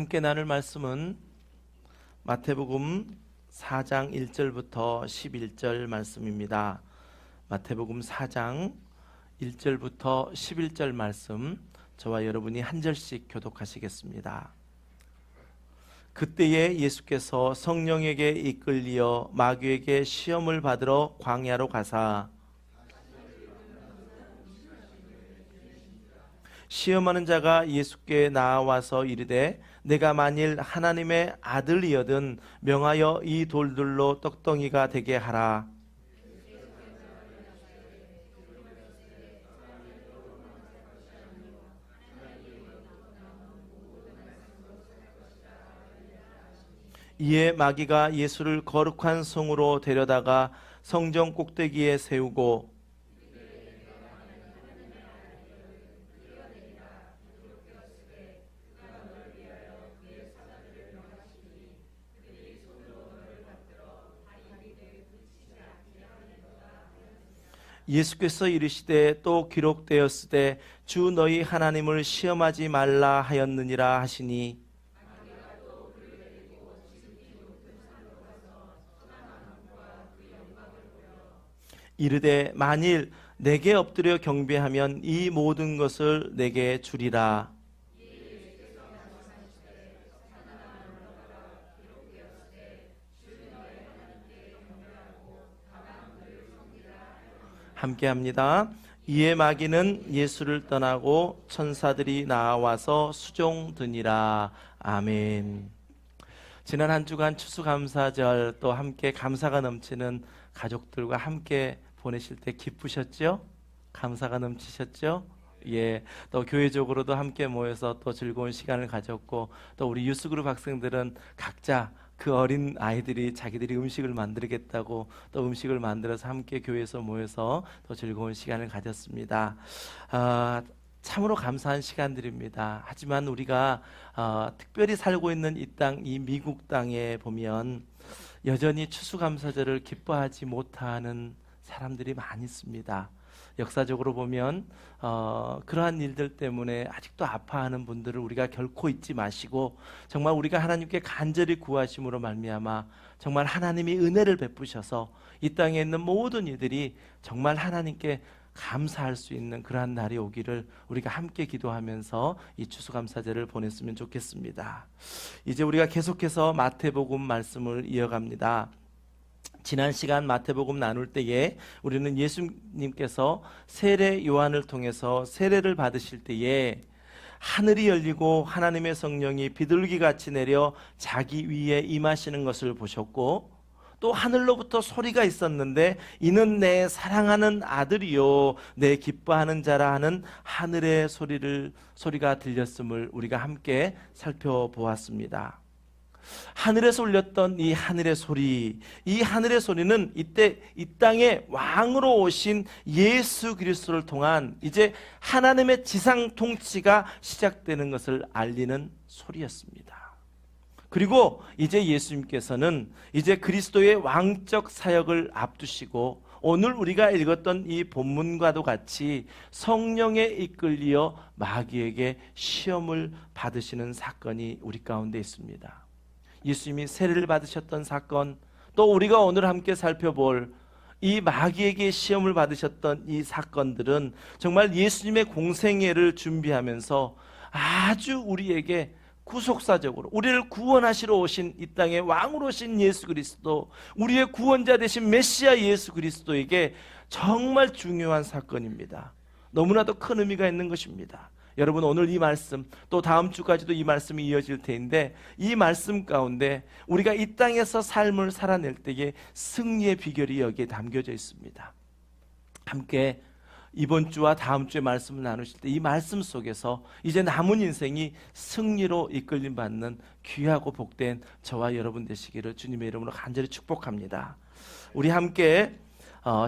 함께 나눌 말씀은 마태복음 4장 1절부터 11절 말씀입니다. 마태복음 4장 1절부터 11절 말씀, 저와 여러분이 한 절씩 교독하시겠습니다. 그때에 예수께서 성령에게 이끌리어 마귀에게 시험을 받으러 광야로 가사 시험하는 자가 예수께 나와서 이르되 내가 만일 하나님의 아들이여든 명하여 이 돌들로 떡덩이가 되게 하라. 이에 마귀가 예수를 거룩한 성으로 데려다가 성전 꼭대기에 세우고 예수께서 이르시되 또 기록되었으되 주 너희 하나님을 시험하지 말라 하였느니라 하시니 이르되 만일 내게 엎드려 경배하면 이 모든 것을 내게 주리라. 함께합니다. 이에 마귀는 예수를 떠나고 천사들이 나와서 수종드니라. 아멘. 지난 한 주간 추수감사절 또 함께 감사가 넘치는 가족들과 함께 보내실 때 기쁘셨죠? 감사가 넘치셨죠? 예, 또 교회적으로도 함께 모여서 또 즐거운 시간을 가졌고, 또 우리 유스그룹 학생들은 각자 그 어린 아이들이 자기들이 음식을 만들겠다고 또 음식을 만들어서 함께 교회에서 모여서 또 즐거운 시간을 가졌습니다. 참으로 감사한 시간들입니다. 하지만 우리가 특별히 살고 있는 이 땅, 이 미국 땅에 보면 여전히 추수감사절을 기뻐하지 못하는 사람들이 많이 있습니다. 역사적으로 보면 그러한 일들 때문에 아직도 아파하는 분들을 우리가 결코 잊지 마시고, 정말 우리가 하나님께 간절히 구하심으로 말미암아 정말 하나님이 은혜를 베푸셔서 이 땅에 있는 모든 이들이 정말 하나님께 감사할 수 있는 그러한 날이 오기를 우리가 함께 기도하면서 이 추수감사절을 보냈으면 좋겠습니다. 이제 우리가 계속해서 마태복음 말씀을 이어갑니다. 지난 시간 마태복음 나눌 때에 우리는 예수님께서 세례 요한을 통해서 세례를 받으실 때에 하늘이 열리고 하나님의 성령이 비둘기같이 내려 자기 위에 임하시는 것을 보셨고, 또 하늘로부터 소리가 있었는데 이는 내 사랑하는 아들이요 내 기뻐하는 자라 하는 하늘의 소리가 들렸음을 우리가 함께 살펴보았습니다. 하늘에서 울렸던 이 하늘의 소리, 이 하늘의 소리는 이때 이 땅에 왕으로 오신 예수 그리스도를 통한 이제 하나님의 지상 통치가 시작되는 것을 알리는 소리였습니다. 그리고 이제 예수님께서는 이제 그리스도의 왕적 사역을 앞두시고 오늘 우리가 읽었던 이 본문과도 같이 성령에 이끌려 마귀에게 시험을 받으시는 사건이 우리 가운데 있습니다. 예수님이 세례를 받으셨던 사건, 또 우리가 오늘 함께 살펴볼 이 마귀에게 시험을 받으셨던 이 사건들은 정말 예수님의 공생애를 준비하면서 아주 우리에게 구속사적으로 우리를 구원하시러 오신 이 땅의 왕으로 오신 예수 그리스도, 우리의 구원자 되신 메시아 예수 그리스도에게 정말 중요한 사건입니다. 너무나도 큰 의미가 있는 것입니다. 여러분, 오늘 이 말씀, 또 다음 주까지도 이 말씀이 이어질 텐데 이 말씀 가운데 우리가 이 땅에서 삶을 살아낼 때의 승리의 비결이 여기에 담겨져 있습니다. 함께 이번 주와 다음 주에 말씀을 나누실 때 이 말씀 속에서 이제 남은 인생이 승리로 이끌림 받는 귀하고 복된 저와 여러분 되시기를 주님의 이름으로 간절히 축복합니다. 우리 함께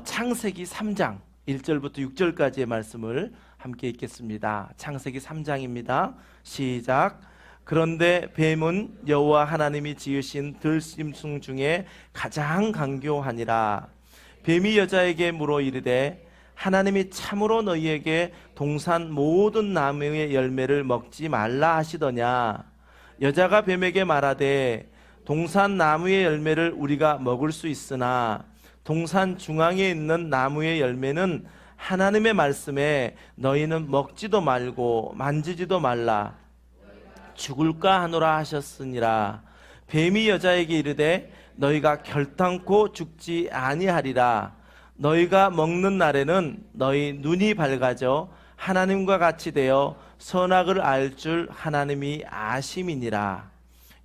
창세기 3장 1절부터 6절까지의 말씀을 함께 읽겠습니다. 창세기 3장입니다. 시작. 그런데 뱀은 여호와 하나님이 지으신 들짐승 중에 가장 강교하니라. 뱀이 여자에게 물어 이르되 하나님이 참으로 너희에게 동산 모든 나무의 열매를 먹지 말라 하시더냐. 여자가 뱀에게 말하되 동산 나무의 열매를 우리가 먹을 수 있으나 동산 중앙에 있는 나무의 열매는 하나님의 말씀에 너희는 먹지도 말고 만지지도 말라 죽을까 하노라 하셨으니라. 뱀이 여자에게 이르되 너희가 결탄코 죽지 아니하리라. 너희가 먹는 날에는 너희 눈이 밝아져 하나님과 같이 되어 선악을 알 줄 하나님이 아심이니라.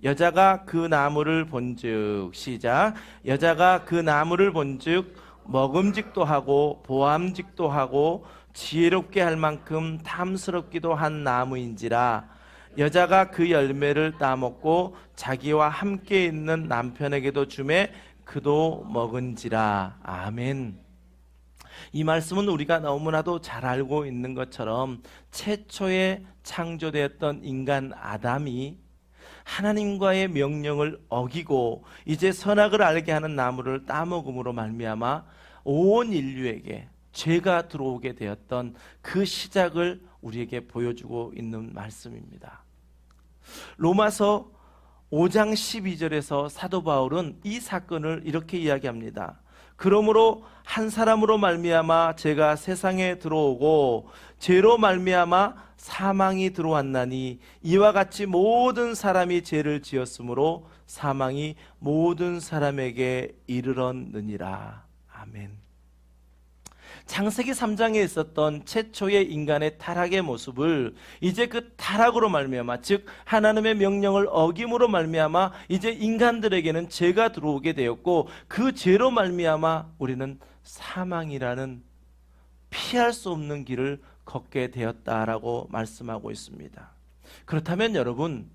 여자가 그 나무를 본즉 시작. 여자가 그 나무를 본즉 먹음직도 하고 보암직도 하고 지혜롭게 할 만큼 탐스럽기도 한 나무인지라. 여자가 그 열매를 따먹고 자기와 함께 있는 남편에게도 주매 그도 먹은지라. 아멘. 이 말씀은 우리가 너무나도 잘 알고 있는 것처럼 최초에 창조되었던 인간 아담이 하나님과의 명령을 어기고 이제 선악을 알게 하는 나무를 따먹음으로 말미암아 온 인류에게 죄가 들어오게 되었던 그 시작을 우리에게 보여주고 있는 말씀입니다. 로마서 5장 12절에서 사도 바울은 이 사건을 이렇게 이야기합니다. 그러므로 한 사람으로 말미암아 죄가 세상에 들어오고 죄로 말미암아 사망이 들어왔나니 이와 같이 모든 사람이 죄를 지었으므로 사망이 모든 사람에게 이르렀느니라. 아멘. 창세기 3장에 있었던 최초의 인간의 타락의 모습을 이제 그 타락으로 말미암아 즉 하나님의 명령을 어김으로 말미암아 이제 인간들에게는 죄가 들어오게 되었고 그 죄로 말미암아 우리는 사망이라는 피할 수 없는 길을 걷게 되었다라고 말씀하고 있습니다. 그렇다면 여러분,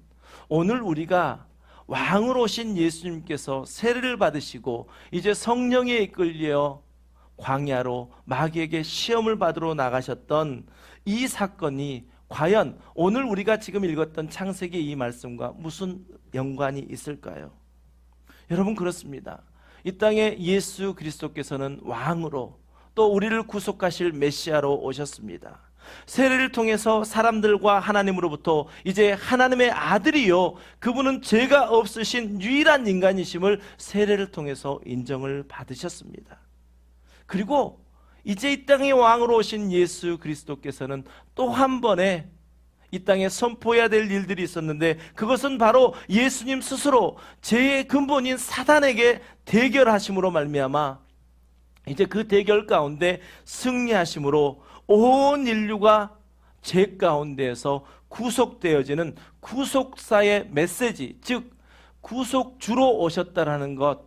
오늘 우리가 왕으로 오신 예수님께서 세례를 받으시고 이제 성령에 이끌려 광야로 마귀에게 시험을 받으러 나가셨던 이 사건이 과연 오늘 우리가 지금 읽었던 창세기 이 말씀과 무슨 연관이 있을까요? 여러분, 그렇습니다. 이 땅에 예수 그리스도께서는 왕으로 또 우리를 구속하실 메시아로 오셨습니다. 세례를 통해서 사람들과 하나님으로부터 이제 하나님의 아들이요 그분은 죄가 없으신 유일한 인간이심을 세례를 통해서 인정을 받으셨습니다. 그리고 이제 이 땅의 왕으로 오신 예수 그리스도께서는 또 한 번의 이 땅에 선포해야 될 일들이 있었는데 그것은 바로 예수님 스스로 죄의 근본인 사단에게 대결하심으로 말미암아 이제 그 대결 가운데 승리하심으로 온 인류가 죄 가운데에서 구속되어지는 구속사의 메시지, 즉 구속주로 오셨다라는 것,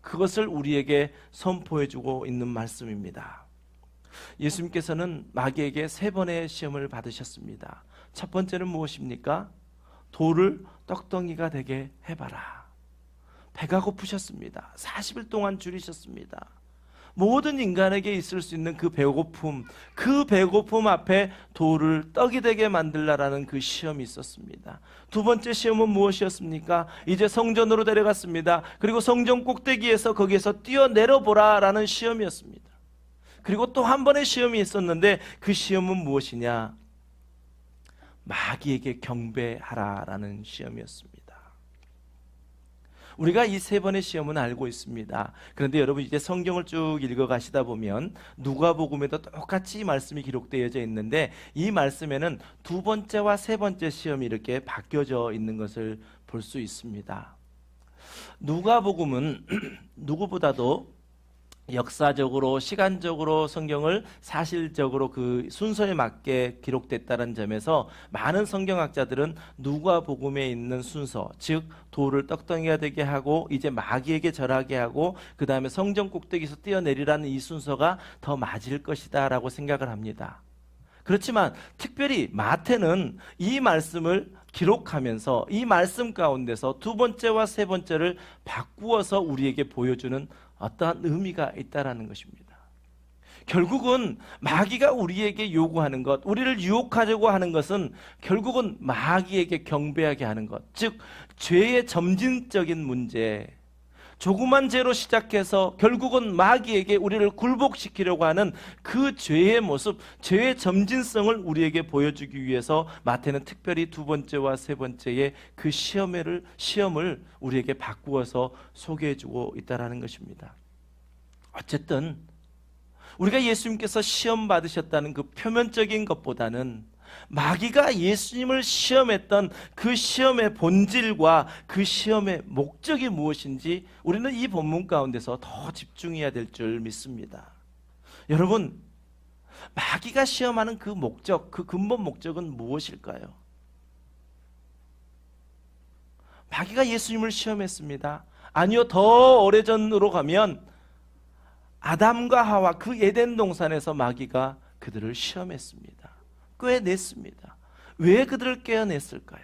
그것을 우리에게 선포해주고 있는 말씀입니다. 예수님께서는 마귀에게 3번의 시험을 받으셨습니다. 첫 번째는 무엇입니까? 돌을 떡덩이가 되게 해봐라. 배가 고프셨습니다. 40일 동안 줄이셨습니다. 모든 인간에게 있을 수 있는 그 배고픔 앞에 돌을 떡이 되게 만들라라는 그 시험이 있었습니다. 두 번째 시험은 무엇이었습니까? 이제 성전으로 데려갔습니다. 그리고 성전 꼭대기에서 거기에서 뛰어내려 보라라는 시험이었습니다. 그리고 또 한 번의 시험이 있었는데 그 시험은 무엇이냐? 마귀에게 경배하라라는 시험이었습니다. 우리가 이 3번의 시험은 알고 있습니다. 그런데 여러분 이제 성경을 쭉 읽어가시다 보면 누가복음에도 똑같이 이 말씀이 기록되어져 있는데 이 말씀에는 2번째와 3번째 시험이 이렇게 바뀌어져 있는 것을 볼 수 있습니다. 누가복음은 누구보다도 역사적으로 시간적으로 성경을 사실적으로 그 순서에 맞게 기록됐다는 점에서 많은 성경학자들은 누가복음에 있는 순서, 즉 돌을 떡덩이가 되게 하고 이제 마귀에게 절하게 하고 그 다음에 성전 꼭대기에서 뛰어내리라는 이 순서가 더 맞을 것이다 라고 생각을 합니다. 그렇지만 특별히 마태는 이 말씀을 기록하면서 이 말씀 가운데서 2번째와 3번째를 바꾸어서 우리에게 보여주는 어떠한 의미가 있다라는 것입니다. 결국은 마귀가 우리에게 요구하는 것, 우리를 유혹하려고 하는 것은 결국은 마귀에게 경배하게 하는 것, 즉 죄의 점진적인 문제, 조그만 죄로 시작해서 결국은 마귀에게 우리를 굴복시키려고 하는 그 죄의 모습, 죄의 점진성을 우리에게 보여주기 위해서 마태는 특별히 두 번째와 세 번째의 그 시험을 우리에게 바꾸어서 소개해주고 있다는 것입니다. 어쨌든 우리가 예수님께서 시험 받으셨다는 그 표면적인 것보다는 마귀가 예수님을 시험했던 그 시험의 본질과 그 시험의 목적이 무엇인지 우리는 이 본문 가운데서 더 집중해야 될 줄 믿습니다. 여러분, 마귀가 시험하는 그 목적, 그 근본 목적은 무엇일까요? 마귀가 예수님을 시험했습니다. 아니요, 더 오래전으로 가면 아담과 하와 그 에덴 동산에서 마귀가 그들을 시험했습니다. 꿰냈습니다. 왜 그들을 꿰어냈을까요?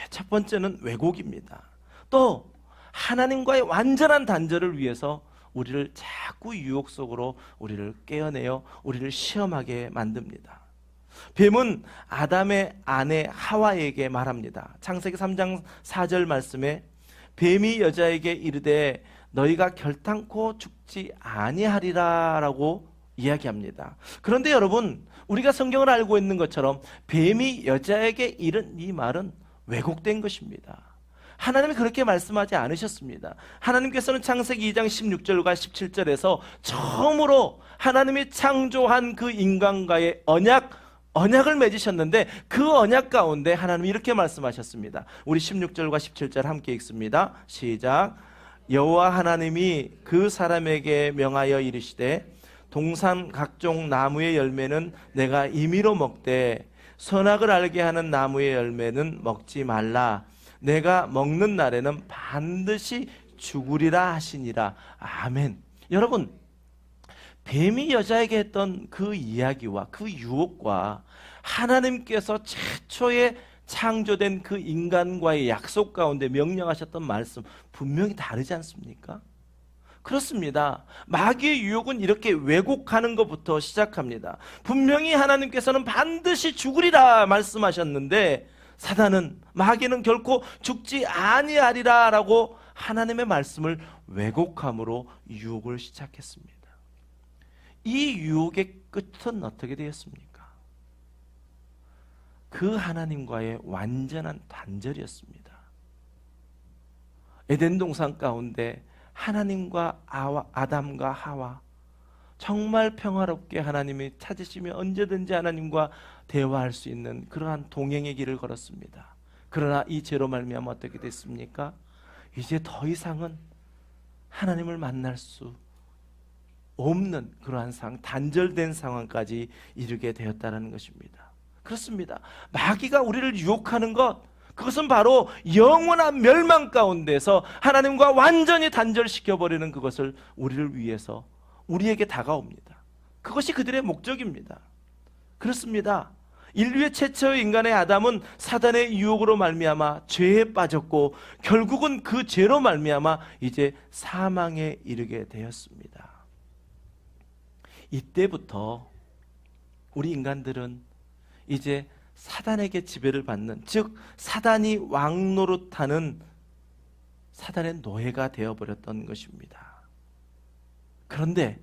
첫 번째는 왜곡입니다. 또 하나님과의 완전한 단절을 위해서 우리를 자꾸 유혹 속으로 우리를 꿰어내어 우리를 시험하게 만듭니다. 뱀은 아담의 아내 하와에게 말합니다. 창세기 3장 4절 말씀에 뱀이 여자에게 이르되 너희가 결탄코 죽지 아니하리라 라고 이야기합니다. 그런데 여러분, 우리가 성경을 알고 있는 것처럼 뱀이 여자에게 이른 이 말은 왜곡된 것입니다. 하나님이 그렇게 말씀하지 않으셨습니다. 하나님께서는 창세기 2장 16절과 17절에서 처음으로 하나님이 창조한 그 인간과의 언약을 맺으셨는데 그 언약 가운데 하나님이 이렇게 말씀하셨습니다. 우리 16절과 17절 함께 읽습니다. 시작. 여호와 하나님이 그 사람에게 명하여 이르시되 동산 각종 나무의 열매는 내가 임의로 먹되 선악을 알게 하는 나무의 열매는 먹지 말라. 내가 먹는 날에는 반드시 죽으리라 하시니라. 아멘. 여러분, 뱀이 여자에게 했던 그 이야기와 그 유혹과 하나님께서 최초에 창조된 그 인간과의 약속 가운데 명령하셨던 말씀 분명히 다르지 않습니까? 그렇습니다. 마귀의 유혹은 이렇게 왜곡하는 것부터 시작합니다. 분명히 하나님께서는 반드시 죽으리라 말씀하셨는데 사단은, 마귀는 결코 죽지 아니하리라 라고 하나님의 말씀을 왜곡함으로 유혹을 시작했습니다. 이 유혹의 끝은 어떻게 되었습니까? 그 하나님과의 완전한 단절이었습니다. 에덴 동산 가운데 하나님과 아담과 하와 정말 평화롭게 하나님이 찾으시며 언제든지 하나님과 대화할 수 있는 그러한 동행의 길을 걸었습니다. 그러나 이 죄로 말미암아 어떻게 됐습니까? 이제 더 이상은 하나님을 만날 수 없는 그러한 단절된 상황까지 이르게 되었다는 것입니다. 그렇습니다. 마귀가 우리를 유혹하는 것, 그것은 바로 영원한 멸망 가운데서 하나님과 완전히 단절시켜버리는 그것을 우리를 위해서 우리에게 다가옵니다. 그것이 그들의 목적입니다. 그렇습니다. 인류의 최초의 인간의 아담은 사단의 유혹으로 말미암아 죄에 빠졌고 결국은 그 죄로 말미암아 이제 사망에 이르게 되었습니다. 이때부터 우리 인간들은 이제 사단에게 지배를 받는, 즉 사단이 왕노릇하는 사단의 노예가 되어버렸던 것입니다. 그런데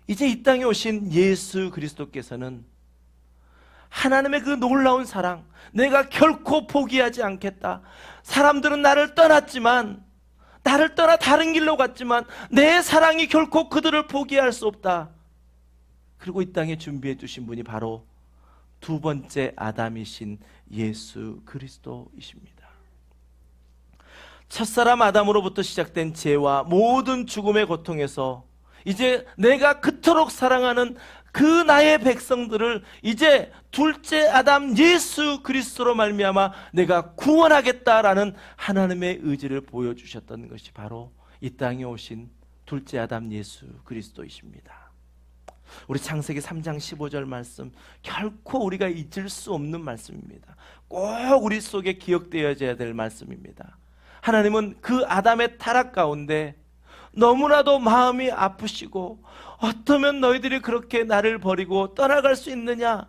이제 이 땅에 오신 예수 그리스도께서는 하나님의 그 놀라운 사랑, 내가 결코 포기하지 않겠다. 사람들은 나를 떠났지만, 나를 떠나 다른 길로 갔지만 내 사랑이 결코 그들을 포기할 수 없다. 그리고 이 땅에 준비해 주신 분이 바로 두 번째 아담이신 예수 그리스도이십니다. 첫사람 아담으로부터 시작된 죄와 모든 죽음의 고통에서 이제 내가 그토록 사랑하는 그 나의 백성들을 이제 둘째 아담 예수 그리스도로 말미암아 내가 구원하겠다라는 하나님의 의지를 보여주셨던 것이 바로 이 땅에 오신 둘째 아담 예수 그리스도이십니다. 우리 창세기 3장 15절 말씀, 결코 우리가 잊을 수 없는 말씀입니다. 꼭 우리 속에 기억되어져야 될 말씀입니다. 하나님은 그 아담의 타락 가운데 너무나도 마음이 아프시고, 어쩌면 너희들이 그렇게 나를 버리고 떠나갈 수 있느냐?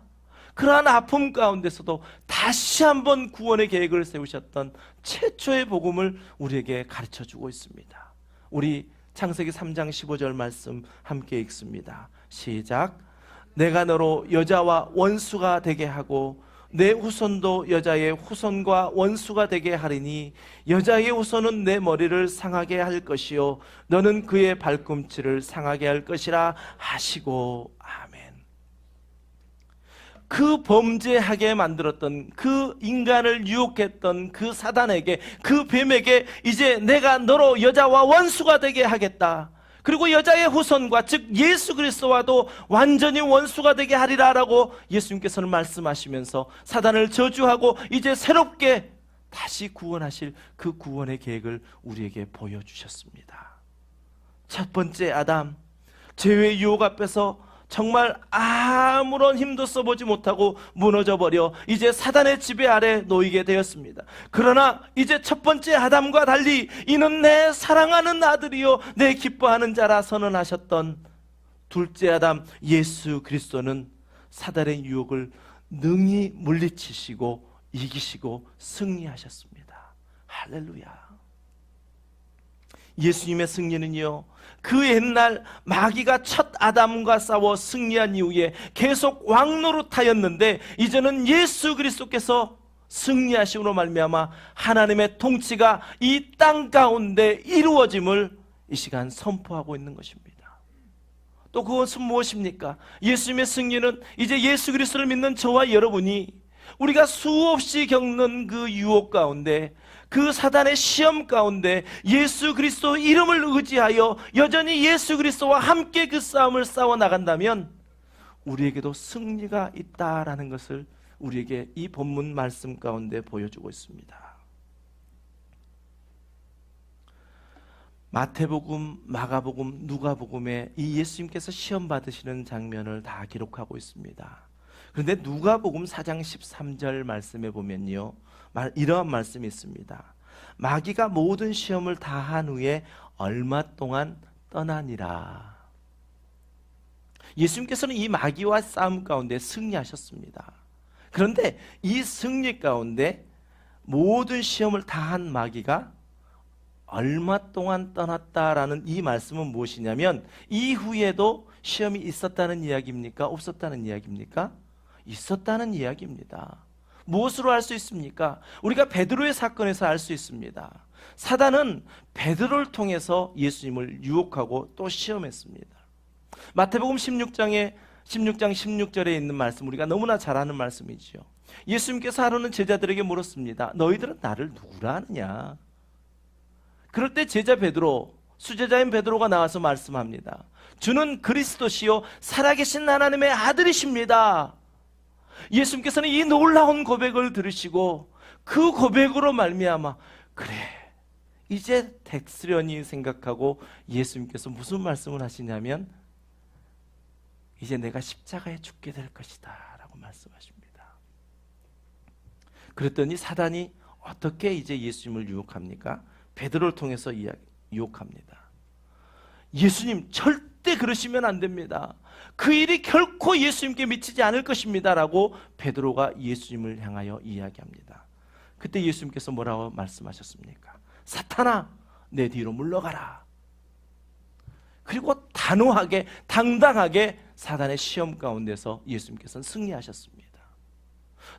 그러한 아픔 가운데서도 다시 한번 구원의 계획을 세우셨던 최초의 복음을 우리에게 가르쳐주고 있습니다. 우리 창세기 3장 15절 말씀 함께 읽습니다. 시작. 내가 너로 여자와 원수가 되게 하고 내 후손도 여자의 후손과 원수가 되게 하리니 여자의 후손은 내 머리를 상하게 할 것이요 너는 그의 발꿈치를 상하게 할 것이라 하시고. 아멘. 그 범죄하게 만들었던 그 인간을 유혹했던 그 사단에게, 그 뱀에게 이제 내가 너로 여자와 원수가 되게 하겠다. 그리고 여자의 후손과 즉 예수 그리스도와도 완전히 원수가 되게 하리라라고 예수님께서는 말씀하시면서 사단을 저주하고 이제 새롭게 다시 구원하실 그 구원의 계획을 우리에게 보여주셨습니다. 첫 번째 아담, 죄의 유혹 앞에서 정말 아무런 힘도 써보지 못하고 무너져버려 이제 사단의 지배 아래 놓이게 되었습니다. 그러나 이제 첫 번째 아담과 달리 이는 내 사랑하는 아들이요 내 기뻐하는 자라 선언하셨던 둘째 아담 예수 그리스도는 사단의 유혹을 능히 물리치시고 이기시고 승리하셨습니다. 할렐루야. 예수님의 승리는요, 그 옛날 마귀가 첫 아담과 싸워 승리한 이후에 계속 왕노릇하였는데 이제는 예수 그리스도께서 승리하심으로 말미암아 하나님의 통치가 이 땅 가운데 이루어짐을 이 시간 선포하고 있는 것입니다. 또 그것은 무엇입니까? 예수님의 승리는 이제 예수 그리스도를 믿는 저와 여러분이 우리가 수없이 겪는 그 유혹 가운데, 그 사단의 시험 가운데 예수 그리스도 이름을 의지하여 여전히 예수 그리스도와 함께 그 싸움을 싸워 나간다면 우리에게도 승리가 있다라는 것을 우리에게 이 본문 말씀 가운데 보여주고 있습니다. 마태복음, 마가복음, 누가복음에 이 예수님께서 시험 받으시는 장면을 다 기록하고 있습니다. 그런데 누가복음 4장 13절 말씀에 보면요, 이러한 말씀이 있습니다. 마귀가 모든 시험을 다 한 후에 얼마 동안 떠나니라. 예수님께서는 이 마귀와 싸움 가운데 승리하셨습니다. 그런데 이 승리 가운데 모든 시험을 다 한 마귀가 얼마 동안 떠났다라는 이 말씀은 무엇이냐면 이후에도 시험이 있었다는 이야기입니까? 없었다는 이야기입니까? 있었다는 이야기입니다. 무엇으로 알 수 있습니까? 우리가 베드로의 사건에서 알 수 있습니다. 사단은 베드로를 통해서 예수님을 유혹하고 또 시험했습니다. 마태복음 16장 16절에 있는 말씀, 우리가 너무나 잘 아는 말씀이지요. 예수님께서 하루는 제자들에게 물었습니다. 너희들은 나를 누구라 하느냐? 그럴 때 제자 베드로, 수제자인 베드로가 나와서 말씀합니다. 주는 그리스도시요 살아계신 하나님의 아들이십니다. 예수님께서는 이 놀라운 고백을 들으시고 그 고백으로 말미암아 그래 이제 됐으려니 생각하고 예수님께서 무슨 말씀을 하시냐면 이제 내가 십자가에 죽게 될 것이다 라고 말씀하십니다. 그랬더니 사단이 어떻게 이제 예수님을 유혹합니까? 베드로를 통해서 유혹합니다. 예수님 절대 그러시면 안 됩니다. 그 일이 결코 예수님께 미치지 않을 것입니다 라고 베드로가 예수님을 향하여 이야기합니다. 그때 예수님께서 뭐라고 말씀하셨습니까? 사탄아 내 뒤로 물러가라. 그리고 단호하게 당당하게 사단의 시험 가운데서 예수님께서는 승리하셨습니다.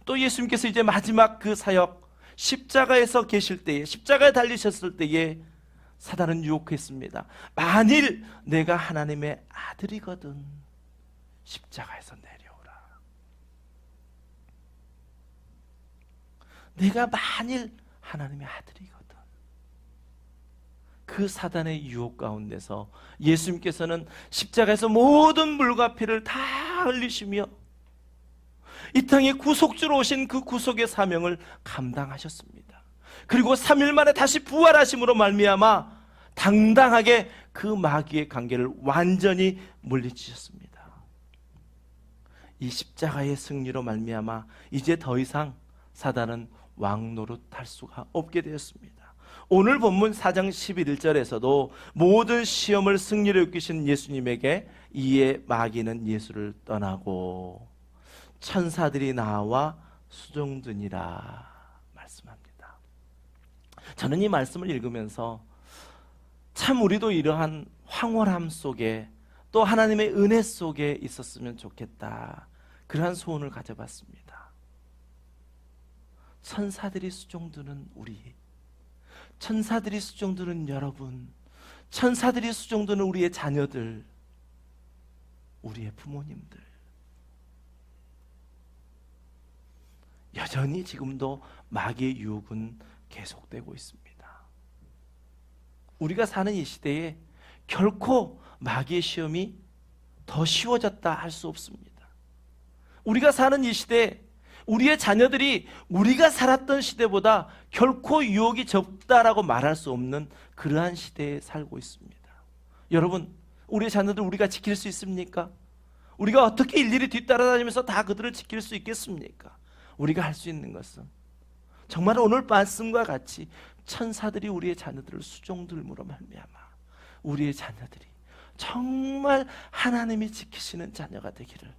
또 예수님께서 이제 마지막 그 사역 십자가에서 계실 때에, 십자가에 달리셨을 때에 사단은 유혹했습니다. 만일 내가 하나님의 아들이거든 십자가에서 내려오라. 내가 만일 하나님의 아들이거든. 그 사단의 유혹 가운데서 예수님께서는 십자가에서 모든 물과 피를 다 흘리시며 이 땅에 구속주로 오신 그 구속의 사명을 감당하셨습니다. 그리고 3일 만에 다시 부활하심으로 말미암아 당당하게 그 마귀의 관계를 완전히 물리치셨습니다. 이 십자가의 승리로 말미암아 이제 더 이상 사단은 왕노릇할 수가 없게 되었습니다. 오늘 본문 4장 11절에서도 모든 시험을 승리로 이끄신 예수님에게 이에 마귀는 예수를 떠나고 천사들이 나와 수종드니라 말씀합니다. 저는 이 말씀을 읽으면서 참 우리도 이러한 황홀함 속에 또 하나님의 은혜 속에 있었으면 좋겠다, 그러한 소원을 가져봤습니다. 천사들이 수종드는 우리, 천사들이 수종드는 여러분, 천사들이 수종드는 우리의 자녀들, 우리의 부모님들, 여전히 지금도 마귀의 유혹은 계속되고 있습니다. 우리가 사는 이 시대에 결코 마귀의 시험이 더 쉬워졌다 할 수 없습니다. 우리가 사는 이 시대에 우리의 자녀들이 우리가 살았던 시대보다 결코 유혹이 적다라고 말할 수 없는 그러한 시대에 살고 있습니다. 여러분, 우리의 자녀들 우리가 지킬 수 있습니까? 우리가 어떻게 일일이 뒤따라다니면서 다 그들을 지킬 수 있겠습니까? 우리가 할 수 있는 것은 정말 오늘 말씀과 같이 천사들이 우리의 자녀들을 수종들므로 말미암아 우리의 자녀들이 정말 하나님이 지키시는 자녀가 되기를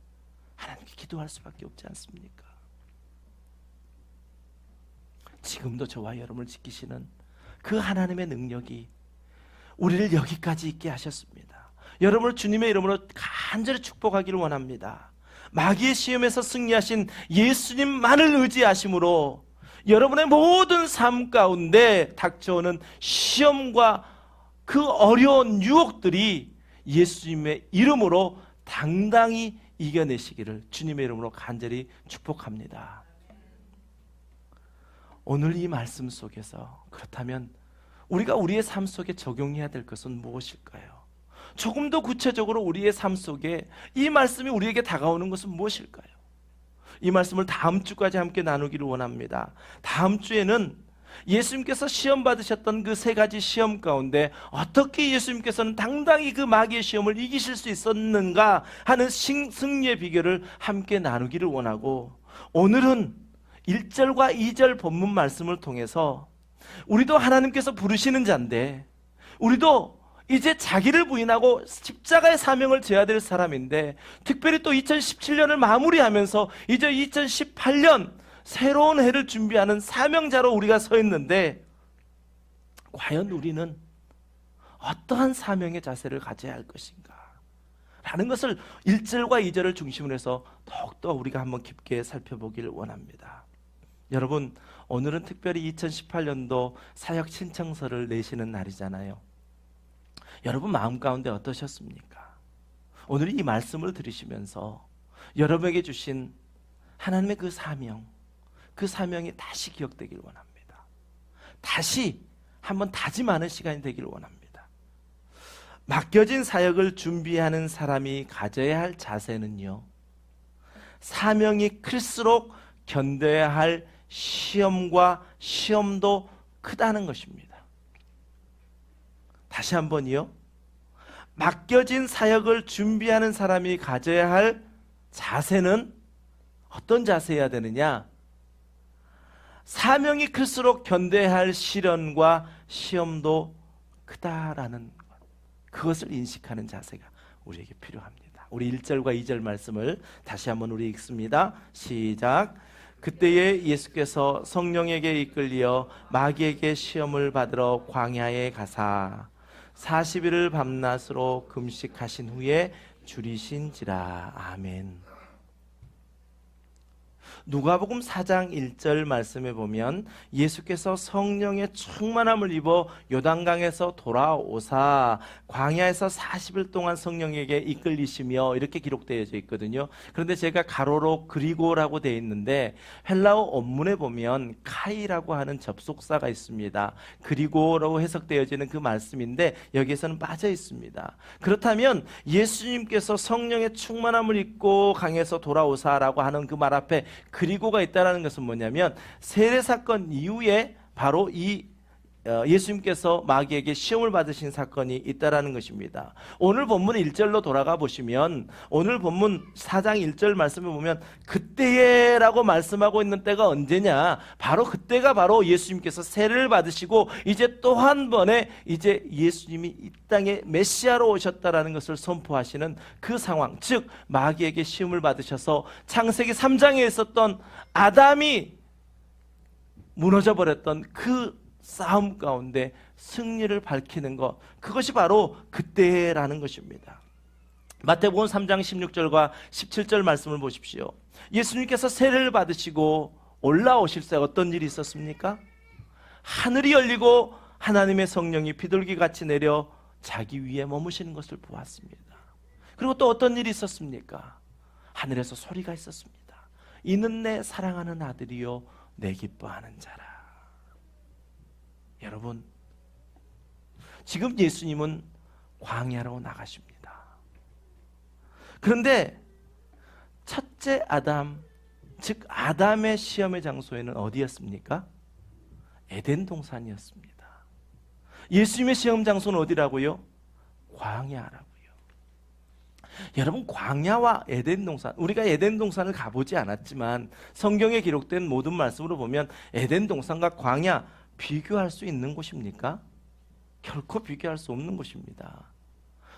하나님께 기도할 수밖에 없지 않습니까? 지금도 저와 여러분을 지키시는 그 하나님의 능력이 우리를 여기까지 있게 하셨습니다. 여러분을 주님의 이름으로 간절히 축복하기를 원합니다. 마귀의 시험에서 승리하신 예수님만을 의지하심으로 여러분의 모든 삶 가운데 닥쳐오는 시험과 그 어려운 유혹들이 예수님의 이름으로 당당히 이겨내시기를 주님의 이름으로 간절히 축복합니다. 오늘 이 말씀 속에서 그렇다면 우리가 우리의 삶 속에 적용해야 될 것은 무엇일까요? 조금 더 구체적으로 우리의 삶 속에 이 말씀이 우리에게 다가오는 것은 무엇일까요? 이 말씀을 다음 주까지 함께 나누기를 원합니다. 다음 주에는 예수님께서 시험 받으셨던 그 세 가지 시험 가운데 어떻게 예수님께서는 당당히 그 마귀의 시험을 이기실 수 있었는가 하는 승리의 비결을 함께 나누기를 원하고, 오늘은 1절과 2절 본문 말씀을 통해서 우리도 하나님께서 부르시는 자인데, 우리도 이제 자기를 부인하고 십자가의 사명을 져야 될 사람인데, 특별히 또 2017년을 마무리하면서 이제 2018년 새로운 해를 준비하는 사명자로 우리가 서 있는데, 과연 우리는 어떠한 사명의 자세를 가져야 할 것인가 라는 것을 1절과 2절을 중심으로 해서 더욱더 우리가 한번 깊게 살펴보기를 원합니다. 여러분, 오늘은 특별히 2018년도 사역 신청서를 내시는 날이잖아요. 여러분 마음 가운데 어떠셨습니까? 오늘 이 말씀을 들으시면서 여러분에게 주신 하나님의 그 사명, 그 사명이 다시 기억되길 원합니다. 다시 한번 다짐하는 시간이 되길 원합니다. 맡겨진 사역을 준비하는 사람이 가져야 할 자세는요, 사명이 클수록 견뎌야 할 시험과 시험도 크다는 것입니다. 다시 한번이요. 맡겨진 사역을 준비하는 사람이 가져야 할 자세는 어떤 자세여야 되느냐? 사명이 클수록 견뎌야 할 시련과 시험도 크다라는 것, 그것을 인식하는 자세가 우리에게 필요합니다. 우리 1절과 2절 말씀을 다시 한번 우리 읽습니다. 시작. 그때에 예수께서 성령에게 이끌려 마귀에게 시험을 받으러 광야에 가사 40일을 밤낮으로 금식하신 후에 줄이신지라. 아멘. 누가복음 4장 1절 말씀에 보면 예수께서 성령의 충만함을 입어 요단강에서 돌아오사 광야에서 40일 동안 성령에게 이끌리시며 이렇게 기록되어져 있거든요. 그런데 제가 가로로 그리고라고 되어 있는데 헬라어 원문에 보면 카이라고 하는 접속사가 있습니다. 그리고라고 해석되어지는 그 말씀인데 여기에서는 빠져 있습니다. 그렇다면 예수님께서 성령의 충만함을 입고 강에서 돌아오사라고 하는 그 말 앞에 그리고가 있다는 것은 뭐냐면 세례사건 이후에 바로 이 예수님께서 마귀에게 시험을 받으신 사건이 있다라는 것입니다. 오늘 본문 1절로 돌아가 보시면 오늘 본문 4장 1절 말씀을 보면 그때에 라고 말씀하고 있는 때가 언제냐, 바로 그때가 바로 예수님께서 세례를 받으시고 이제 또 한 번에 이제 예수님이 이 땅에 메시아로 오셨다라는 것을 선포하시는 그 상황, 즉 마귀에게 시험을 받으셔서 창세기 3장에 있었던 아담이 무너져 버렸던 그 싸움 가운데 승리를 밝히는 것, 그것이 바로 그때라는 것입니다. 마태복음 3장 16절과 17절 말씀을 보십시오. 예수님께서 세례를 받으시고 올라오실 때 어떤 일이 있었습니까? 하늘이 열리고 하나님의 성령이 비둘기같이 내려 자기 위에 머무시는 것을 보았습니다. 그리고 또 어떤 일이 있었습니까? 하늘에서 소리가 있었습니다. 이는 내 사랑하는 아들이요 내 기뻐하는 자라. 여러분, 지금 예수님은 광야로 나가십니다. 그런데 첫째 아담, 즉 아담의 시험의 장소에는 어디였습니까? 에덴 동산이었습니다. 예수님의 시험 장소는 어디라고요? 광야라고요. 여러분, 광야와 에덴 동산, 우리가 에덴 동산을 가보지 않았지만 성경에 기록된 모든 말씀으로 보면 에덴 동산과 광야 비교할 수 있는 곳입니까? 결코 비교할 수 없는 곳입니다.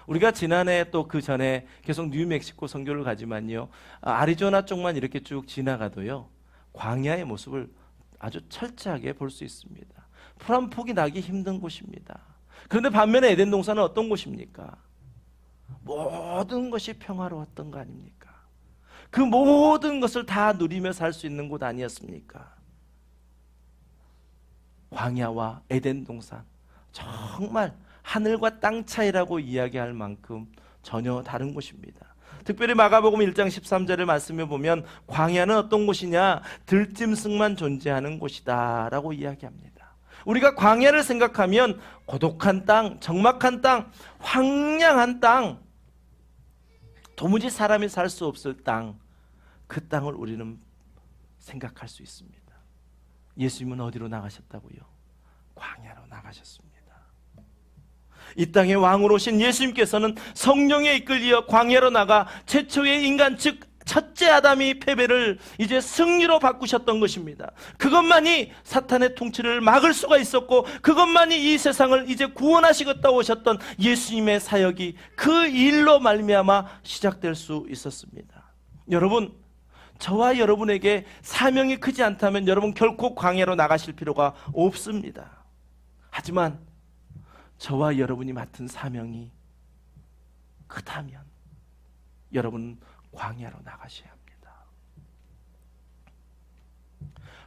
우리가 지난해 또 그 전에 계속 뉴멕시코 선교를 가지만요, 아리조나 쪽만 이렇게 쭉 지나가도요 광야의 모습을 아주 철저하게 볼 수 있습니다. 풀 한 폭이 나기 힘든 곳입니다. 그런데 반면에 에덴 동산은 어떤 곳입니까? 모든 것이 평화로웠던 거 아닙니까? 그 모든 것을 다 누리며 살 수 있는 곳 아니었습니까? 광야와 에덴 동산, 정말 하늘과 땅 차이라고 이야기할 만큼 전혀 다른 곳입니다. 특별히 마가복음 1장 13절의 말씀을 보면 광야는 어떤 곳이냐? 들짐승만 존재하는 곳이다 라고 이야기합니다. 우리가 광야를 생각하면 고독한 땅, 적막한 땅, 황량한 땅, 도무지 사람이 살 수 없을 땅, 그 땅을 우리는 생각할 수 있습니다. 예수님은 어디로 나가셨다고요? 광야로 나가셨습니다. 이 땅의 왕으로 오신 예수님께서는 성령에 이끌려 광야로 나가 최초의 인간, 즉 첫째 아담이 패배를 이제 승리로 바꾸셨던 것입니다. 그것만이 사탄의 통치를 막을 수가 있었고, 그것만이 이 세상을 이제 구원하시겠다 오셨던 예수님의 사역이 그 일로 말미암아 시작될 수 있었습니다. 여러분, 저와 여러분에게 사명이 크지 않다면 여러분 결코 광야로 나가실 필요가 없습니다. 하지만 저와 여러분이 맡은 사명이 크다면 여러분은 광야로 나가셔야 합니다.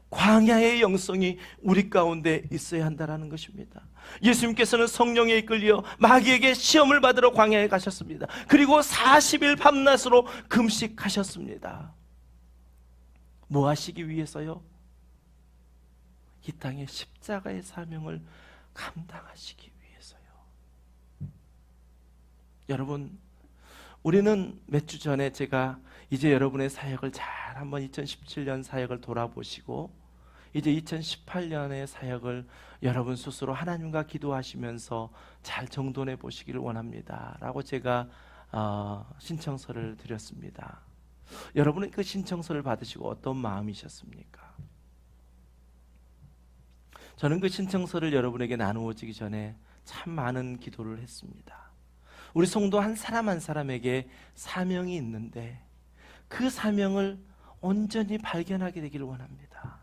광야의 영성이 우리 가운데 있어야 한다는 것입니다. 예수님께서는 성령에 이끌려 마귀에게 시험을 받으러 광야에 가셨습니다. 그리고 40일 밤낮으로 금식하셨습니다. 뭐 하시기 위해서요? 이 땅의 십자가의 사명을 감당하시기 위해서요. 여러분, 우리는 몇 주 전에 제가 이제 여러분의 사역을 잘 한번 2017년 사역을 돌아보시고 이제 2018년의 사역을 여러분 스스로 하나님과 기도하시면서 잘 정돈해 보시기를 원합니다 라고 제가 신청서를 드렸습니다. 여러분은 그 신청서를 받으시고 어떤 마음이셨습니까? 저는 그 신청서를 여러분에게 나누어지기 전에 참 많은 기도를 했습니다. 우리 성도 한 사람 한 사람에게 사명이 있는데 그 사명을 온전히 발견하게 되기를 원합니다.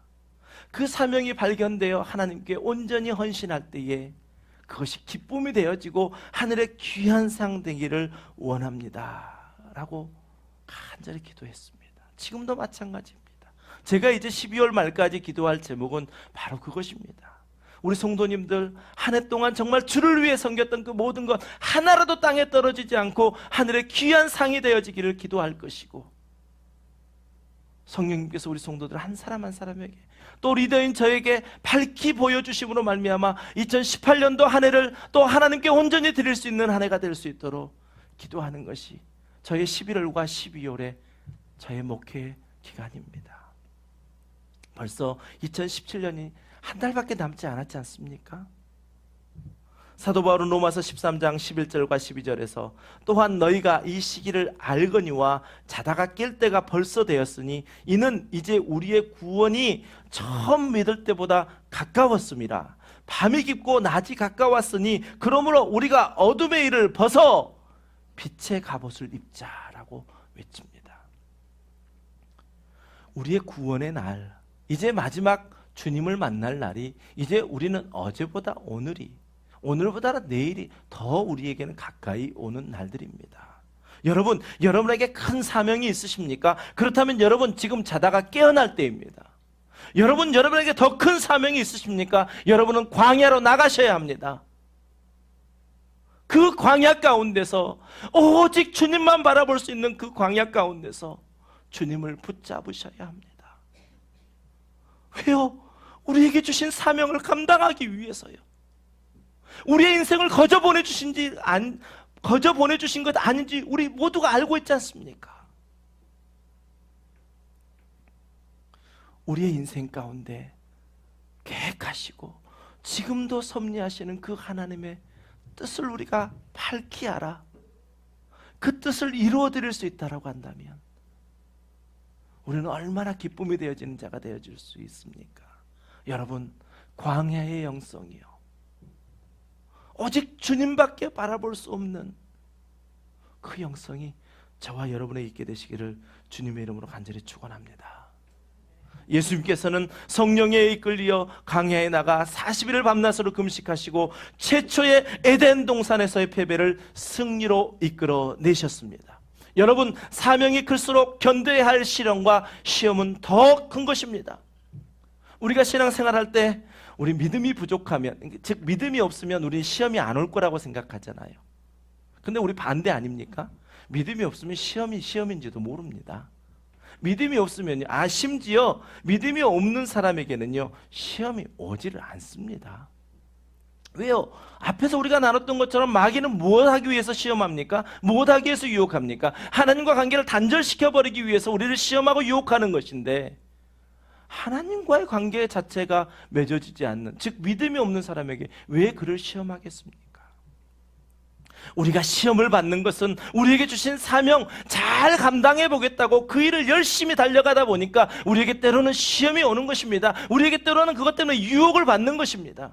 그 사명이 발견되어 하나님께 온전히 헌신할 때에 그것이 기쁨이 되어지고 하늘의 귀한 상 되기를 원합니다 라고 간절히 기도했습니다. 지금도 마찬가지입니다. 제가 이제 12월 말까지 기도할 제목은 바로 그것입니다. 우리 성도님들 한 해 동안 정말 주를 위해 섬겼던 그 모든 것 하나라도 땅에 떨어지지 않고 하늘의 귀한 상이 되어지기를 기도할 것이고, 성령님께서 우리 성도들 한 사람 한 사람에게 또 리더인 저에게 밝히 보여주심으로 말미암아 2018년도 한 해를 또 하나님께 온전히 드릴 수 있는 한 해가 될 수 있도록 기도하는 것이 저의 11월과 12월의 저의 목회 기간입니다. 벌써 2017년이 한 달밖에 남지 않았지 않습니까? 사도 바울은 로마서 13장 11절과 12절에서 또한 너희가 이 시기를 알거니와 자다가 깰 때가 벌써 되었으니 이는 이제 우리의 구원이 처음 믿을 때보다 가까웠음이라. 밤이 깊고 낮이 가까웠으니 그러므로 우리가 어둠의 일을 벗어 빛의 갑옷을 입자라고 외칩니다. 우리의 구원의 날, 이제 마지막 주님을 만날 날이 이제 우리는 어제보다 오늘보다 내일이 더 우리에게는 가까이 오는 날들입니다. 여러분, 여러분에게 큰 사명이 있으십니까? 그렇다면 여러분 지금 자다가 깨어날 때입니다. 여러분에게 더 큰 사명이 있으십니까? 여러분은 광야로 나가셔야 합니다. 그 광야 가운데서 오직 주님만 바라볼 수 있는 그 광야 가운데서 주님을 붙잡으셔야 합니다. 왜요? 우리에게 주신 사명을 감당하기 위해서요. 우리의 인생을 거저 보내주신 것 아닌지 우리 모두가 알고 있지 않습니까? 우리의 인생 가운데 계획하시고 지금도 섭리하시는 그 하나님의 뜻을 우리가 밝히 알아 그 뜻을 이루어드릴 수 있다고 한다면 우리는 얼마나 기쁨이 되어지는 자가 되어질 수 있습니까? 여러분, 광야의 영성이요, 오직 주님밖에 바라볼 수 없는 그 영성이 저와 여러분에게 있게 되시기를 주님의 이름으로 간절히 축원합니다. 예수님께서는 성령에 이끌려 광야에 나가 40일을 밤낮으로 금식하시고 최초의 에덴 동산에서의 패배를 승리로 이끌어 내셨습니다. 여러분, 사명이 클수록 견뎌야 할 시련과 시험은 더 큰 것입니다. 우리가 신앙생활할 때 우리 믿음이 부족하면, 즉 믿음이 없으면 우리 시험이 안 올 거라고 생각하잖아요. 근데 우리 반대 아닙니까? 믿음이 없으면 시험이 시험인지도 모릅니다. 믿음이 없으면요, 심지어 믿음이 없는 사람에게는요 시험이 오지를 않습니다. 왜요? 앞에서 우리가 나눴던 것처럼 마귀는 무엇 하기 위해서 시험합니까? 무엇 하기 위해서 유혹합니까? 하나님과 관계를 단절시켜버리기 위해서 우리를 시험하고 유혹하는 것인데, 하나님과의 관계 자체가 맺어지지 않는, 즉 믿음이 없는 사람에게 왜 그를 시험하겠습니까? 우리가 시험을 받는 것은 우리에게 주신 사명 잘 감당해 보겠다고 그 일을 열심히 달려가다 보니까 우리에게 때로는 시험이 오는 것입니다. 우리에게 때로는 그것 때문에 유혹을 받는 것입니다.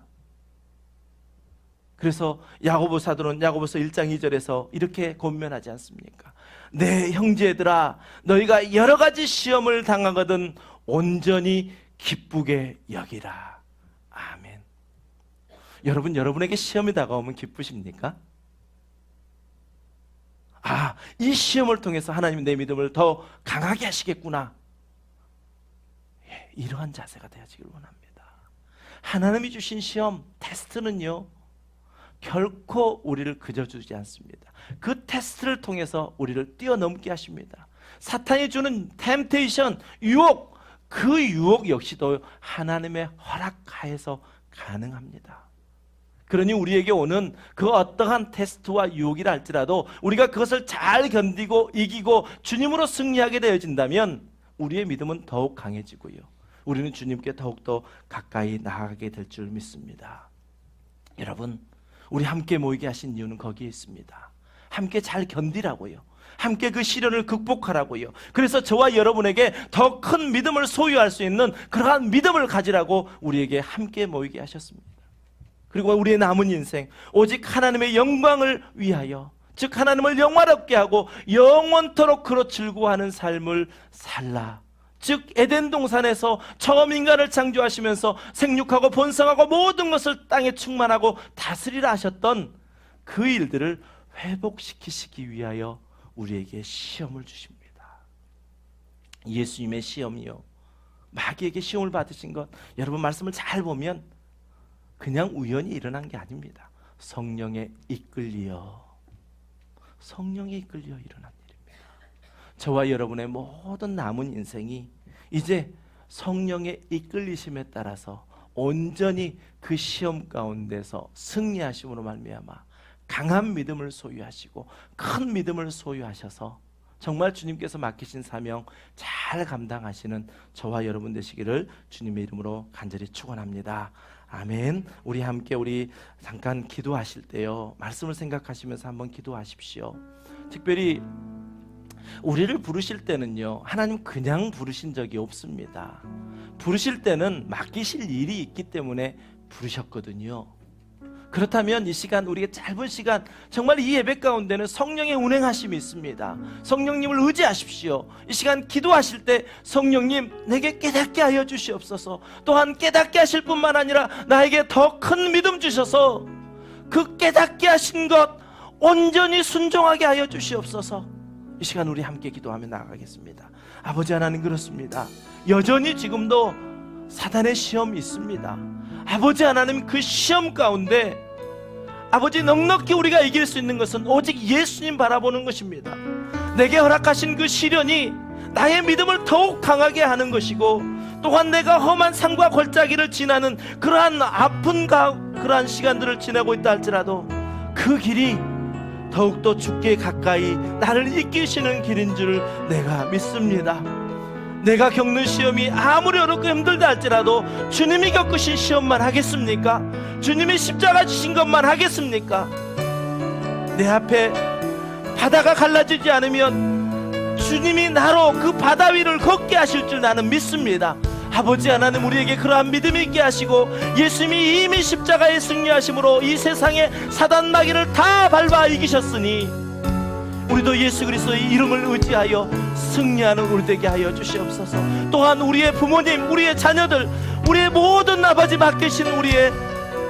그래서 야고보 사도는 야고보서 1장 2절에서 이렇게 권면하지 않습니까? 내 형제들아, 너희가 여러 가지 시험을 당하거든 온전히 기쁘게 여기라. 아멘. 여러분, 여러분에게 시험이 다가오면 기쁘십니까? 이 시험을 통해서 하나님이 내 믿음을 더 강하게 하시겠구나. 이러한 자세가 되어지길 원합니다. 하나님이 주신 시험, 테스트는요 결코 우리를 그져주지 않습니다. 그 테스트를 통해서 우리를 뛰어넘게 하십니다. 사탄이 주는 템테이션, 유혹, 그 유혹 역시도 하나님의 허락하에서 가능합니다. 그러니 우리에게 오는 그 어떠한 테스트와 유혹이라 할지라도 우리가 그것을 잘 견디고 이기고 주님으로 승리하게 되어진다면 우리의 믿음은 더욱 강해지고요, 우리는 주님께 더욱더 가까이 나아가게 될 줄 믿습니다. 여러분, 우리 함께 모이게 하신 이유는 거기에 있습니다. 함께 잘 견디라고요, 함께 그 시련을 극복하라고요. 그래서 저와 여러분에게 더 큰 믿음을 소유할 수 있는 그러한 믿음을 가지라고 우리에게 함께 모이게 하셨습니다. 그리고 우리의 남은 인생 오직 하나님의 영광을 위하여, 즉 하나님을 영화롭게 하고 영원토록 그로 즐거워하는 삶을 살라. 즉 에덴 동산에서 처음 인간을 창조하시면서 생육하고 번성하고 모든 것을 땅에 충만하고 다스리라 하셨던 그 일들을 회복시키시기 위하여 우리에게 시험을 주십니다. 예수님의 시험이요, 마귀에게 시험을 받으신 것, 여러분 말씀을 잘 보면 그냥 우연히 일어난 게 아닙니다. 성령에 이끌려 일어난 일입니다. 저와 여러분의 모든 남은 인생이 이제 성령의 이끌리심에 따라서 온전히 그 시험 가운데서 승리하심으로 말미암아 강한 믿음을 소유하시고 큰 믿음을 소유하셔서 정말 주님께서 맡기신 사명 잘 감당하시는 저와 여러분 되시기를 주님의 이름으로 간절히 축원합니다. 아멘. 우리 함께 우리 잠깐 기도하실 때요, 말씀을 생각하시면서 한번 기도하십시오. 특별히 우리를 부르실 때는요, 하나님 그냥 부르신 적이 없습니다. 부르실 때는 맡기실 일이 있기 때문에 부르셨거든요. 그렇다면 이 시간, 우리의 짧은 시간, 정말 이 예배 가운데는 성령의 운행하심이 있습니다. 성령님을 의지하십시오. 이 시간 기도하실 때 성령님 내게 깨닫게 하여 주시옵소서. 또한 깨닫게 하실 뿐만 아니라 나에게 더 큰 믿음 주셔서 그 깨닫게 하신 것 온전히 순종하게 하여 주시옵소서. 이 시간 우리 함께 기도하며 나아가겠습니다. 아버지 하나님, 그렇습니다. 여전히 지금도 사단의 시험이 있습니다. 아버지 하나님, 그 시험 가운데 아버지 넉넉히 우리가 이길 수 있는 것은 오직 예수님 바라보는 것입니다. 내게 허락하신 그 시련이 나의 믿음을 더욱 강하게 하는 것이고, 또한 내가 험한 산과 골짜기를 지나는 그러한 아픈 그러한 시간들을 지나고 있다 할지라도 그 길이 더욱더 주께 가까이 나를 이끄시는 길인 줄 내가 믿습니다. 내가 겪는 시험이 아무리 어렵고 힘들다 할지라도 주님이 겪으신 시험만 하겠습니까? 주님이 십자가 지신 것만 하겠습니까? 내 앞에 바다가 갈라지지 않으면 주님이 나로 그 바다 위를 걷게 하실 줄 나는 믿습니다. 아버지 하나님, 우리에게 그러한 믿음이 있게 하시고, 예수님이 이미 십자가에 승리하심으로 이 세상의 사단 마귀를 다 밟아 이기셨으니 우리도 예수 그리스도의 이름을 의지하여 승리하는 우리 되게 하여 주시옵소서. 또한 우리의 부모님, 우리의 자녀들, 우리의 모든 아버지 맡기신 우리의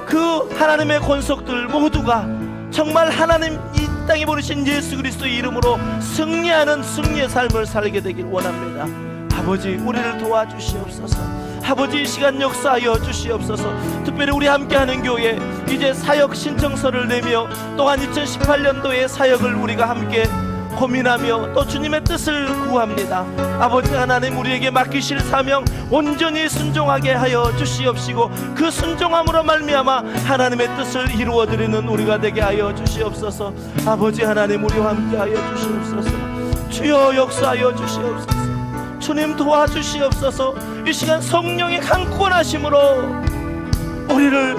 그 하나님의 권속들 모두가 정말 하나님 이 땅에 보내신 예수 그리스도의 이름으로 승리하는 승리의 삶을 살게 되길 원합니다. 아버지, 우리를 도와주시옵소서. 아버지, 이 시간 역사하여 주시옵소서. 특별히 우리 함께하는 교회 이제 사역 신청서를 내며 또한 2018년도의 사역을 우리가 함께 고민하며 또 주님의 뜻을 구합니다. 아버지 하나님, 우리에게 맡기실 사명 온전히 순종하게 하여 주시옵시고, 그 순종함으로 말미암아 하나님의 뜻을 이루어드리는 우리가 되게 하여 주시옵소서. 아버지 하나님, 우리와 함께 하여 주시옵소서. 주여 역사하여 주시옵소서. 주님 도와주시옵소서. 이 시간 성령의 강권하심으로 우리를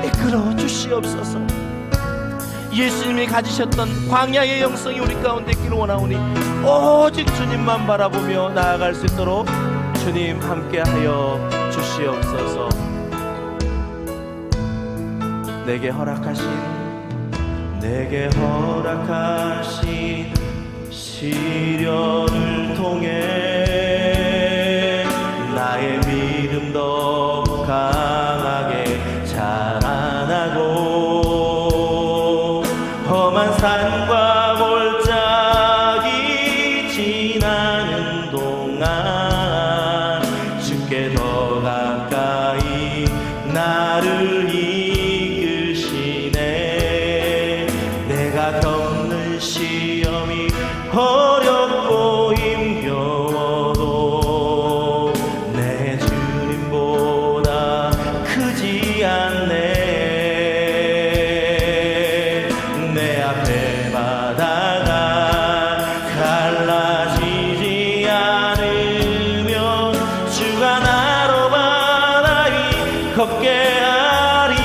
이끌어 주시옵소서. 예수님이 가지셨던 광야의 영성이 우리 가운데 있기를 원하오니 오직 주님만 바라보며 나아갈 수 있도록 주님 함께하여 주시옵소서. 내게 허락하신 시련을 통해 나의 믿음 더 강하게 자라나고, 험한 산과 골짜기 지나는 동안 주께 더 가까이 나를 이끄시네. 내가 겪는 시험이 어렵고 힘겨워도 내 주님보다 크지 않네. 내 앞에 바다가 갈라지지 않으면 주가 나로 바다 위 걷게 하리.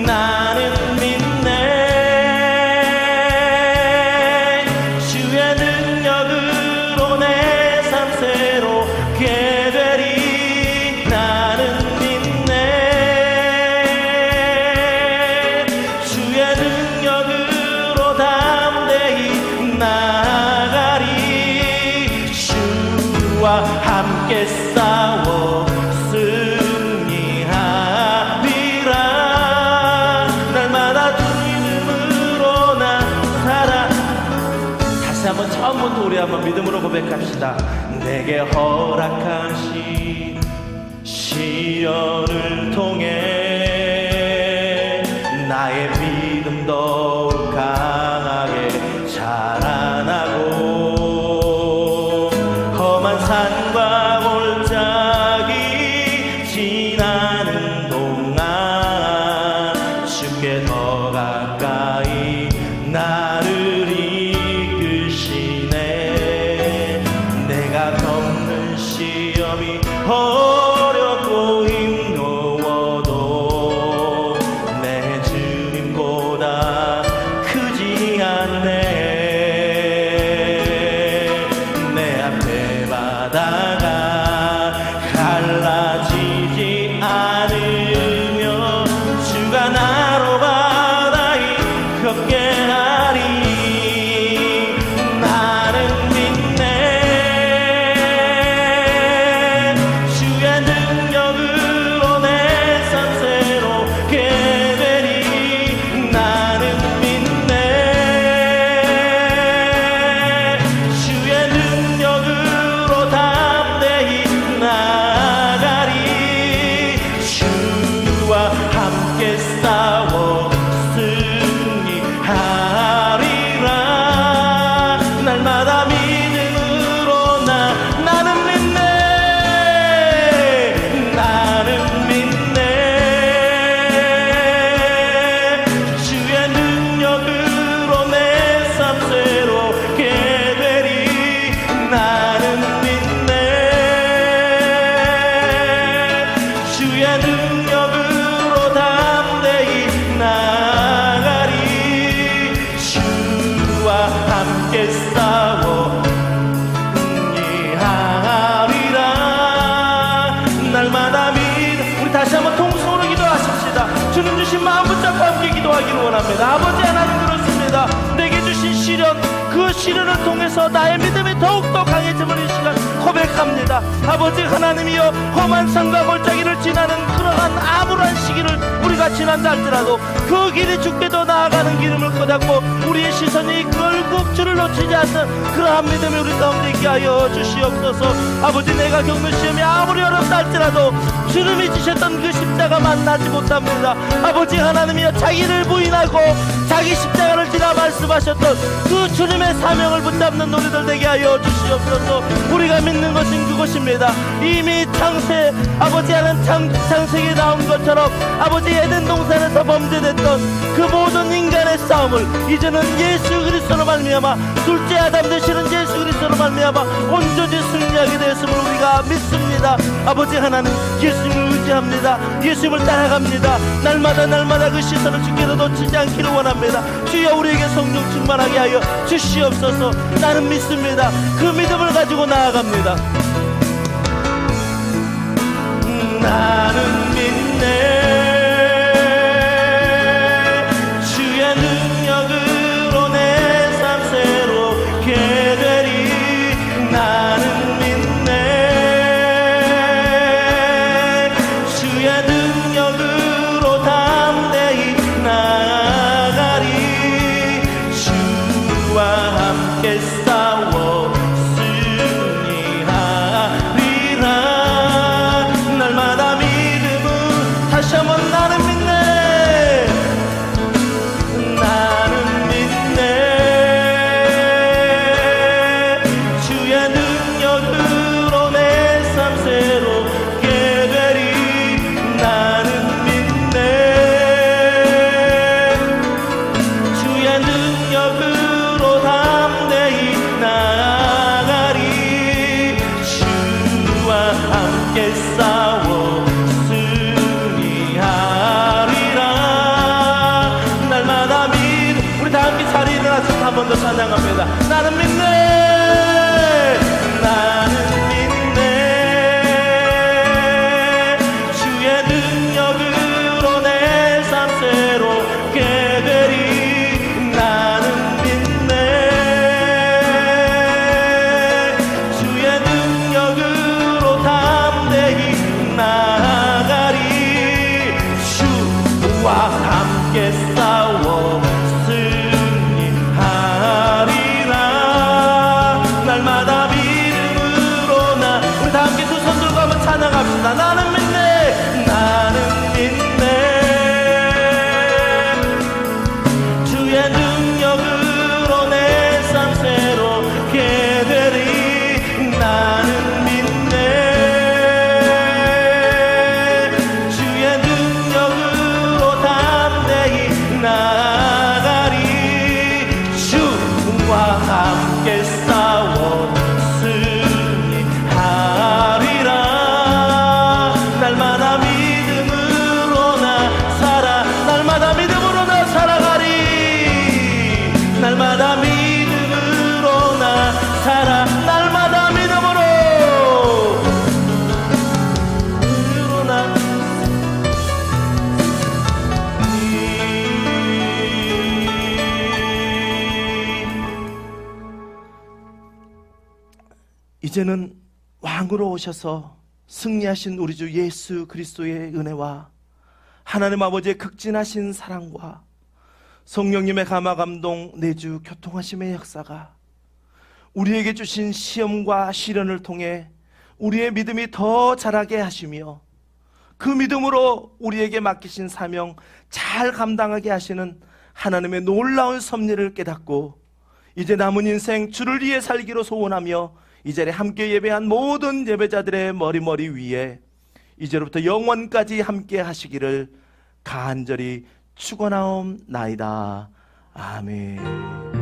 나는 함께 싸워 승리하리라. 날마다 주님으로 나 살아. 다시 한번 처음부터 우리 한번 믿음으로 고백합시다. 내게 허락하신 시련을 통해 나의 믿음 더욱 강하게 자라나고, 산과 골짜기 지나는 동안 주께 더 가까이 나를 이끄시네. 내가 겪는 시험이 어렵고 힘도 함께 싸워 승리하리라. 날마다 믿음으로 나는 믿네. 나는 믿네. 주의 능력으로 내 삶 새롭게 되리. 나는 믿네. 주의 능력으로 담대히 나가리. 주와 함께 싸워 승리하리라. 날마다 믿음. 우리 다시 한번 통성으로 기도하십시다. 주님 주신 마음 붙잡고 함께 기도하기를 원합니다. 아버지 하나님 그렇습니다. 내게 주신 시련, 그 시련을 통해서 나의 믿음이 더욱더 강해짐을 이 시간 고백합니다. 아버지 하나님이여, 험한 산과 골짜기를 지나는 그러한 암울한 시기를 우리가 지난다 할지라도 그 길이 죽게도 나아가는 기름을 꺼잡고 우리의 시선이 결국 주를 놓치지 않는 그러한 믿음이 우리 가운데 있게 하여 주시옵소서. 아버지, 내가 겪는 시험이 아무리 어렵다 할지라도 주님이 지셨던 그 십자가 만나지 못합니다. 아버지 하나님이여, 자기를 부인하고 자기 십자가를 지나 말씀하셨던 그 주님의 사명을 붙잡는 우리들 되게 하여 주시옵소서. 우리가 믿는 것은 그것입니다. 이미 창세, 아버지 하는 창세기에 나온 것처럼 아버지 에덴 동산에서 범죄됐던 그 모든 인간의 싸움을 이제는 예수 그리스도로 말미암아, 둘째 아담 되시는 예수 그리스도로 말미암아 온전히 승리하게 되었음을 우리가 믿습니다. 아버지 하나님, 예수님을 의지합니다. 예수님을 따라갑니다. 날마다 그 시선을 주께로 놓치지 않기를 원합니다. 주여, 우리에게 성령 충만하게 하여 주시옵소서. 나는 믿습니다. 그 믿음을 가지고 나아갑니다. 나는 믿네. 주의 능력으로 내 삶 새롭게 되리. 나는 믿네. 주의 능력으로 담대히 나가리. 주와 함께 싸워 승리하리라. 날마다 믿음은 다시 한번 나는 믿네. 나는 믿네. 주의 능력으로 내 삶 새롭게 되리. 나는 믿네. 주의 능력으로 담대히 나가리. 주와 함께 싸워 승리하리라. 날마다 믿음. 우리 다 함께 자리에 일어나서 한 번 더 찬양합니다. 나는 믿네. 나는 믿네. 주의 능력으로 내 삶 새롭게 되리. 나는 믿네. 주의 능력으로 담대히 나가리. 주와 함께 싸워 승리하리라. 날마다 믿음으로 우리 다 함께 두 손 들고 한번 찬양합시다. 나는 믿네. 나는 믿네. 주의 능력으로 내 삶 새롭게 되리. 나는 믿네. 주의 능력으로 담대히 나가리. 주와 함께 싸워 승리하리라. 날마다 믿음으로 나 살아. 날마다 믿음으로 나 살아가리. 날마다 믿음으로 나 살아. 날마다 믿음으로 나 이제는 왕으로 오셔서 승리하신 우리 주 예수 그리스도의 은혜와 하나님 아버지의 극진하신 사랑과 성령님의 감화 감동 내주 교통하심의 역사가 우리에게 주신 시험과 시련을 통해 우리의 믿음이 더 자라게 하시며 그 믿음으로 우리에게 맡기신 사명 잘 감당하게 하시는 하나님의 놀라운 섭리를 깨닫고 이제 남은 인생 주를 위해 살기로 소원하며 이 자리에 함께 예배한 모든 예배자들의 머리 위에 이제로부터 영원까지 함께 하시기를 간절히 축원하옵나이다. 아멘.